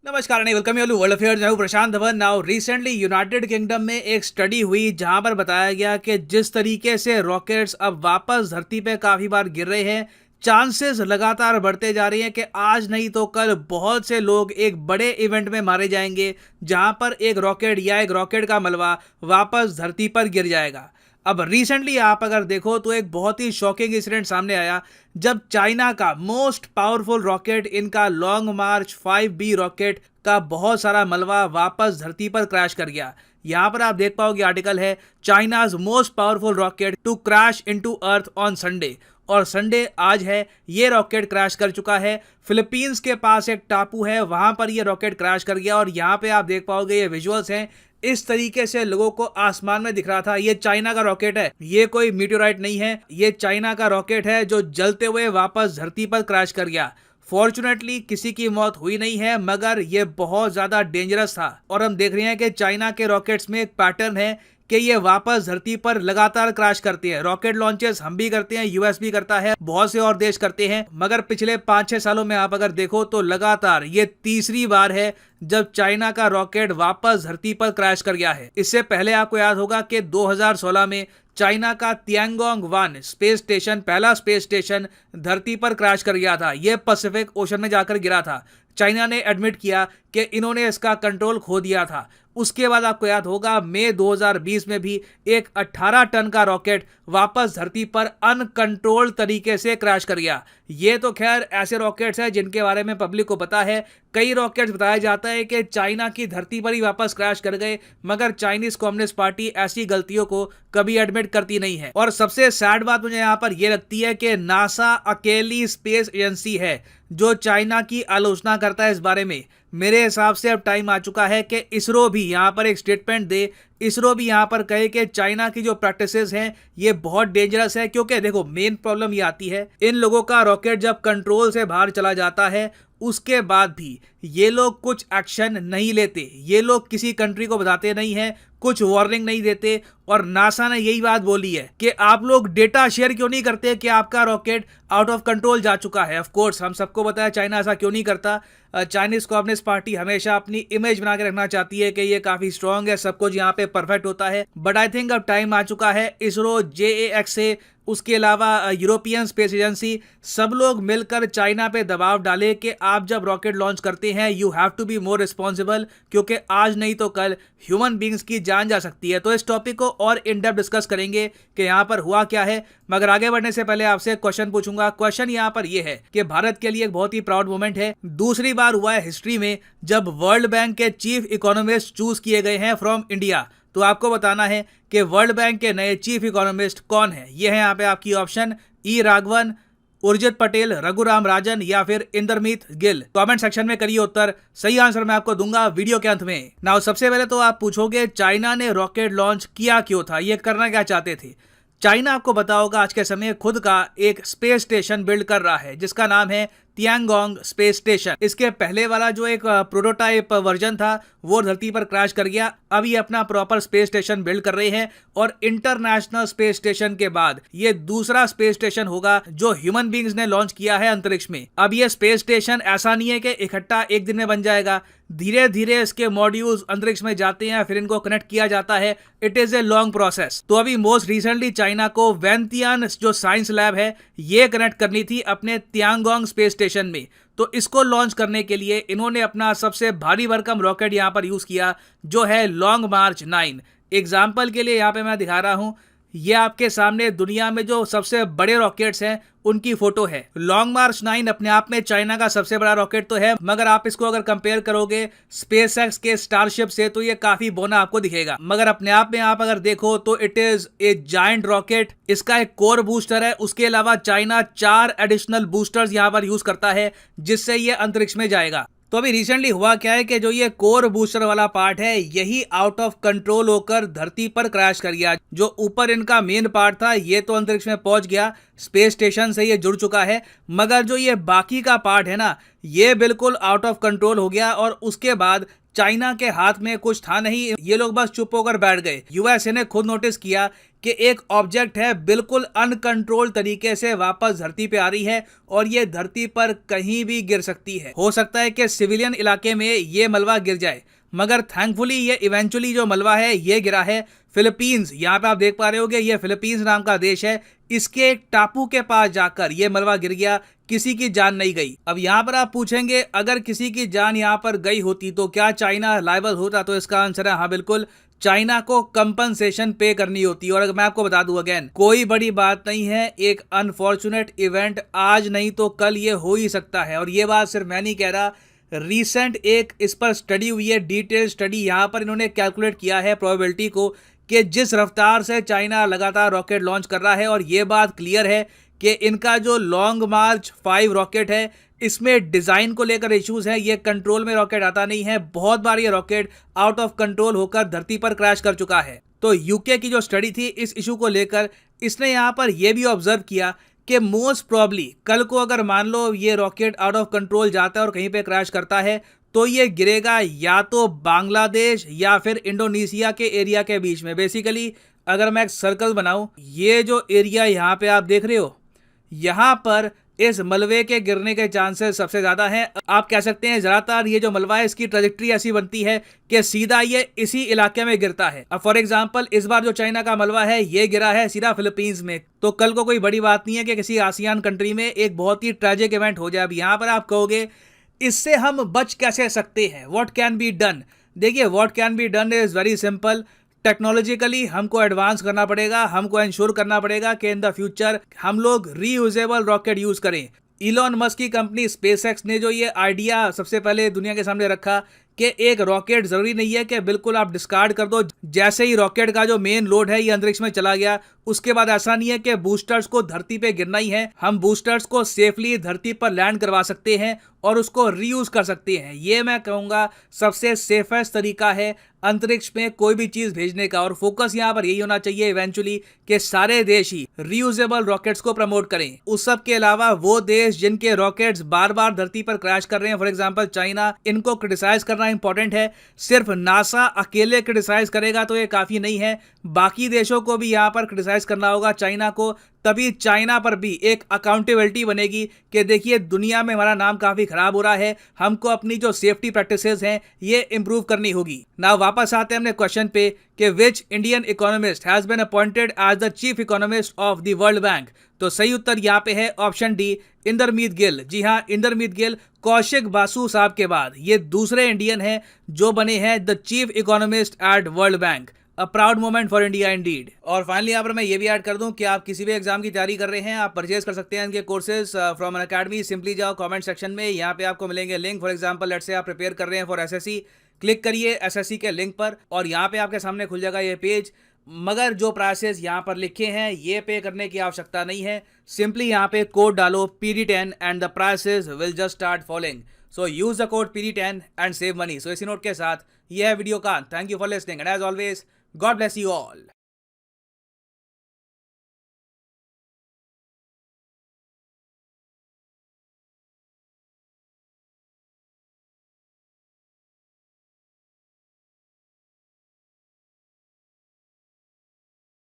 नमस्कार नहीं welcome you world affairs. मैं हूं Prashant Dhawan. Now recently United Kingdom में एक स्टडी हुई जहां पर बताया गया कि जिस तरीके से रॉकेट्स अब वापस धरती पे काफी बार गिर रहे हैं, चांसेस लगातार बढ़ते जा रहे हैं कि आज नहीं तो कल बहुत से लोग एक बड़े इवेंट में मारे जाएंगे जहां पर एक रॉकेट या एक रॉकेट का मलबा वापस धरती पर गिर जाएगा। अब रिसेंटली आप अगर देखो तो एक बहुत ही शॉकिंग इंसिडेंट सामने आया जब चाइना का मोस्ट पावरफुल रॉकेट, इनका लॉन्ग मार्च 5B रॉकेट का बहुत सारा मलबा वापस धरती पर क्रैश कर गया। यहां पर आप देख पाओगे आर्टिकल है China's most powerful rocket to crash into earth on Sunday. और संडे आज है, ये रॉकेट क्रैश कर चुका है। फिलीपींस के पास एक टापू है, वहां पर ये रॉकेट क्रैश कर गया। और यहां पे आप देख पाओगे ये विजुअल्स हैं, इस तरीके से लोगों को आसमान में दिख रहा था। ये चाइना का रॉकेट है, ये कोई मीटेओराइट नहीं है, ये चाइना का रॉकेट है जो जलते हुए वापस धरती पर क्रैश कर गया। फॉर्चुनेटली किसी की मौत हुई नहीं है, मगर ये बहुत ज्यादा डेंजरस था। और हम देख रहे हैं कि चाइना के रॉकेट्स में एक पैटर्न है कि ये वापस धरती पर लगातार क्रैश करते हैं। रॉकेट लॉन्चेस हम भी करते हैं, यूएस भी करता है, बहुत से और देश करते हैं, मगर पिछले 5-6 सालों में आप अगर देखो तो लगातार ये तीसरी बार है जब चाइना का रॉकेट वापस धरती पर क्रैश कर गया है। इससे पहले आपको याद होगा कि 2016 में चाइना का तियांगोंग 1 स्पेस स्टेशन, पहला स्पेस स्टेशन धरती पर क्रैश कर गया था। यह पैसिफिक ओशन में जाकर गिरा था। चाइना ने एडमिट किया कि इन्होंने इसका कंट्रोल खो दिया था। उसके बाद आपको याद होगा मई 2020 में भी एक 18 टन का रॉकेट वापस धरती पर अनकंट्रोल्ड तरीके से क्रैश कर गया। ये तो खैर ऐसे रॉकेट्स हैं जिनके बारे में पब्लिक को पता है। कई रॉकेट्स बताया जाता है कि चाइना की धरती पर ही वापस क्रैश कर गए, मगर चाइनीज कम्युनिस्ट पार्टी ऐसी गलतियों को कभी एडमिट करती नहीं है। और सबसे सैड बात मुझे यहाँ पर यह लगती है कि नासा अकेली स्पेस एजेंसी है जो चाइना की आलोचना करता है इस बारे में। मेरे हिसाब से अब टाइम आ चुका है कि इसरो भी यहाँ पर एक स्टेटमेंट दे, इसरो भी यहाँ पर कहे कि चाइना की जो प्रैक्टिसेस हैं ये बहुत डेंजरस है। क्योंकि देखो मेन प्रॉब्लम ये आती है, इन लोगों का रॉकेट जब कंट्रोल से बाहर चला जाता है उसके बाद भी ये लोग कुछ एक्शन नहीं लेते, ये लोग किसी कंट्री को बताते नहीं है, कुछ वार्निंग नहीं देते। और नासा ने यही बात बोली है कि आप लोग डेटा शेयर क्यों नहीं करते कि आपका रॉकेट आउट ऑफ कंट्रोल जा चुका है। ऑफ कोर्स हम सबको पता है चाइना ऐसा क्यों नहीं करता। चाइनीज कम्युनिस्ट पार्टी हमेशा अपनी इमेज बना के रखना चाहती है कि ये काफी स्ट्रांग है, सब कुछ यहाँ पे परफेक्ट होता है। बट आई थिंक अब टाइम आ चुका है इसरो, JAXA, उसके अलावा यूरोपियन स्पेस एजेंसी, सब लोग मिलकर चाइना पे दबाव डाले कि आप जब रॉकेट लॉन्च करते हैं you have to be more responsible, क्योंकि आज नहीं तो कल ह्यूमन बींग्स की जान जा सकती है। तो इस टॉपिक को और इन डेप्थ डिस्कस करेंगे कि यहाँ पर हुआ क्या है। मगर आगे बढ़ने से पहले आपसे एक क्वेश्चन पूछूंगा। क्वेश्चन यहाँ पर यह है कि भारत के लिए एक बहुत ही प्राउड मोमेंट है, दूसरी बार हुआ है हिस्ट्री में जब वर्ल्ड बैंक के चीफ इकोनॉमिस्ट चूज किए गए हैं फ्रॉम इंडिया। तो आपको बताना है कि वर्ल्ड बैंक के नए चीफ इकोनॉमिस्ट कौन है। ये है यहाँ पे आपकी ऑप्शन, ई राघवन, उर्जित पटेल, रघुराम राजन या फिर इंद्रमीत गिल। कमेंट सेक्शन में करिए उत्तर, सही आंसर मैं आपको दूंगा वीडियो के अंत में। नाउ सबसे पहले तो आप पूछोगे चाइना ने रॉकेट लॉन्च किया क्यों था, ये करना क्या चाहते थे। चाइना आपको पता होगा आज के समय खुद का एक स्पेस स्टेशन बिल्ड कर रहा है जिसका नाम है तियांगोंग स्पेस स्टेशन। इसके पहले वाला जो एक प्रोटोटाइप वर्जन था वो धरती पर क्रैश कर गया। अब ये अपना प्रॉपर स्पेस स्टेशन बिल्ड कर रहे हैं और इंटरनेशनल स्पेस स्टेशन के बाद ये दूसरा स्पेस स्टेशन होगा जो ह्यूमन बींग्स ने लॉन्च किया है अंतरिक्ष में। अब ये स्पेस स्टेशन ऐसा नहीं है कि इकट्ठा एक दिन में बन जाएगा, धीरे धीरे इसके मॉड्यूल्स अंतरिक्ष में जाते हैं, फिर इनको कनेक्ट किया जाता है। It is a long process. तो अभी मोस्ट रिसेंटली चाइना को वेंतियान जो साइंस लैब है ये कनेक्ट करनी थी अपने तियांगोंग स्पेस स्टेशन में। तो इसको लॉन्च करने के लिए इन्होंने अपना सबसे भारी भरकम रॉकेट यहां पर यूज किया जो है लॉन्ग मार्च 9। एग्जाम्पल के लिए यहां पे मैं दिखा रहा हूं, ये आपके सामने दुनिया में जो सबसे बड़े रॉकेट्स हैं उनकी फोटो है। लॉन्ग मार्च 9 अपने आप में चाइना का सबसे बड़ा रॉकेट तो है, मगर आप इसको अगर कंपेयर करोगे स्पेसएक्स के स्टारशिप से तो ये काफी बोना आपको दिखेगा। मगर अपने आप में आप अगर देखो तो it is a giant rocket. इसका एक कोर बूस्टर है, उसके अलावा चाइना 4 एडिशनल बूस्टर्स यहां पर यूज करता है जिससे ये अंतरिक्ष में जाएगा। तो अभी रिसेंटली हुआ क्या है कि जो ये कोर बूस्टर वाला पार्ट है यही आउट ऑफ कंट्रोल होकर धरती पर क्रैश कर गया। जो ऊपर इनका मेन पार्ट था ये तो अंतरिक्ष में पहुंच गया, स्पेस स्टेशन से ये जुड़ चुका है, मगर जो ये बाकी का पार्ट है ना ये बिल्कुल आउट ऑफ कंट्रोल हो गया और उसके बाद चाइना के हाथ में कुछ था नहीं, ये लोग बस चुप होकर बैठ गए। यूएसए ने खुद नोटिस किया कि एक ऑब्जेक्ट है बिल्कुल अनकंट्रोल तरीके से वापस धरती पे आ रही है और ये धरती पर कहीं भी गिर सकती है। हो सकता है कि सिविलियन इलाके में ये मलबा गिर जाए, मगर थैंकफुली ये इवेंचुअली जो मलबा है ये गिरा है फिलीपींस। यहाँ पे आप देख पा रहे होगे ये फिलीपींस नाम का देश है, इसके एक टापू के पास जाकर ये मलबा गिर गया, किसी की जान नहीं गई। अब यहाँ पर आप पूछेंगे अगर किसी की जान यहाँ पर गई होती तो क्या चाइना लायबल होता, तो इसका आंसर है हाँ बिल्कुल, चाइना को कंपनसेशन पे करनी होती। और अगर मैं आपको बता दूं अगेन, कोई बड़ी बात नहीं है, एक अनफॉर्चुनेट इवेंट आज नहीं तो कल ये हो ही सकता है। और ये बात सिर्फ मैं नहीं कह रहा, रीसेंट एक इस पर स्टडी हुई है, डिटेल स्टडी। यहाँ पर इन्होंने कैलकुलेट किया है प्रोबेबिलिटी को कि जिस रफ्तार से चाइना लगातार रॉकेट लॉन्च कर रहा है, और ये बात क्लियर है कि इनका जो लॉन्ग मार्च 5 रॉकेट है इसमें डिज़ाइन को लेकर इश्यूज हैं, ये कंट्रोल में रॉकेट आता नहीं है। बहुत बार ये रॉकेट आउट ऑफ कंट्रोल होकर धरती पर क्रैश कर चुका है। तो यूके की जो स्टडी थी इस इशू को लेकर, इसने यहाँ पर यह भी ऑब्जर्व किया कि मोस्ट प्रॉब्ली कल को अगर मान लो ये रॉकेट आउट ऑफ कंट्रोल जाता है और कहीं पे क्रैश करता है तो ये गिरेगा या तो बांग्लादेश या फिर इंडोनेशिया के एरिया के बीच में। बेसिकली अगर मैं एक सर्कल बनाऊं, ये जो एरिया यहाँ पे आप देख रहे हो, यहाँ पर इस मलबे के गिरने के चांसेस सबसे ज्यादा हैं। आप कह सकते हैं ज्यादातर ये जो मलबा है इसकी ट्रेजेक्ट्री ऐसी बनती है कि सीधा ये इसी इलाके में गिरता है। अब फॉर एग्जांपल इस बार जो चाइना का मलबा है ये गिरा है सीधा फिलीपींस में, तो कल को कोई बड़ी बात नहीं है कि किसी आसियान कंट्री में एक बहुत ही ट्रेजिक इवेंट हो जाए। अब यहाँ पर आप कहोगे इससे हम बच कैसे सकते हैं, व्हाट कैन बी डन। देखिए what can be done is very simple. Technologically हमको एडवांस करना पड़ेगा, हमको इंश्योर करना पड़ेगा कि इन द फ्यूचर हम लोग रीयूजेबल रॉकेट यूज करें। इलॉन मस्क की कंपनी स्पेसएक्स ने जो ये आइडिया सबसे पहले दुनिया के सामने रखा कि एक रॉकेट जरूरी नहीं है कि बिल्कुल आप डिस्कार्ड कर दो, जैसे ही रॉकेट का जो मेन लोड है ये अंतरिक्ष में चला गया उसके बाद ऐसा नहीं है कि बूस्टर्स को धरती पे गिरना ही है, हम बूस्टर्स को सेफली धरती पर लैंड करवा सकते हैं और उसको रीयूज कर सकते हैं। ये मैं कहूँगा सबसे सेफेस्ट तरीका है अंतरिक्ष में कोई भी चीज भेजने का। और फोकस यहाँ पर यही होना चाहिए इवेंचुअली कि सारे देश ही रीयूजेबल रॉकेट्स को प्रमोट करें। उस सब के अलावा वो देश जिनके रॉकेट्स बार बार धरती पर क्रैश कर रहे हैं, फॉर एग्जांपल चाइना, इनको क्रिटिसाइज करना इंपॉर्टेंट है। सिर्फ नासा अकेले क्रिटिसाइज करेगा तो ये काफी नहीं है, बाकी देशों को भी यहाँ पर क्रिटिसाइज करना होगा चाइना को, तभी चाइना पर भी एक अकाउंटेबिलिटी बनेगी कि देखिए दुनिया में हमारा नाम काफी खराब हो रहा है, हमको अपनी जो सेफ्टी प्रैक्टिसेस हैं ये इंप्रूव करनी होगी। ना वापस आते हैं अपने क्वेश्चन पे कि which Indian economist has been appointed as the chief economist of the world bank. तो सही उत्तर यहाँ पे है ऑप्शन डी, इंदरमीत गिल। जी हाँ, इंदरमीत गिल कौशिक बासु साहब के बाद ये दूसरे इंडियन हैं जो बने हैं the chief economist at world bank. A proud moment for India indeed. और फाइनली यहाँ पर मैं ये भी ऐड कर दूं कि आप किसी भी एग्जाम की तैयारी कर रहे हैं, आप परचेज कर सकते हैं इनके courses from Unacademy. Simply जाओ कमेंट सेक्शन में, यहाँ पे आपको मिलेंगे link. For example let's say आप प्रिपेयर कर रहे हैं फॉर एसएससी, क्लिक करिए एसएससी के लिंक पर और यहाँ पे आपके सामने खुल जाएगा ये पेज। मगर जो प्राइसेस यहाँ पर लिखे हैं ये पे करने की आवश्यकता नहीं है, सिंपली यहाँ पे कोड डालो PD10 and the prices will just start following. So use the code PD10 and save money. So इसी नोट के साथ ये है वीडियो का। Thank you for listening and as always God bless you all.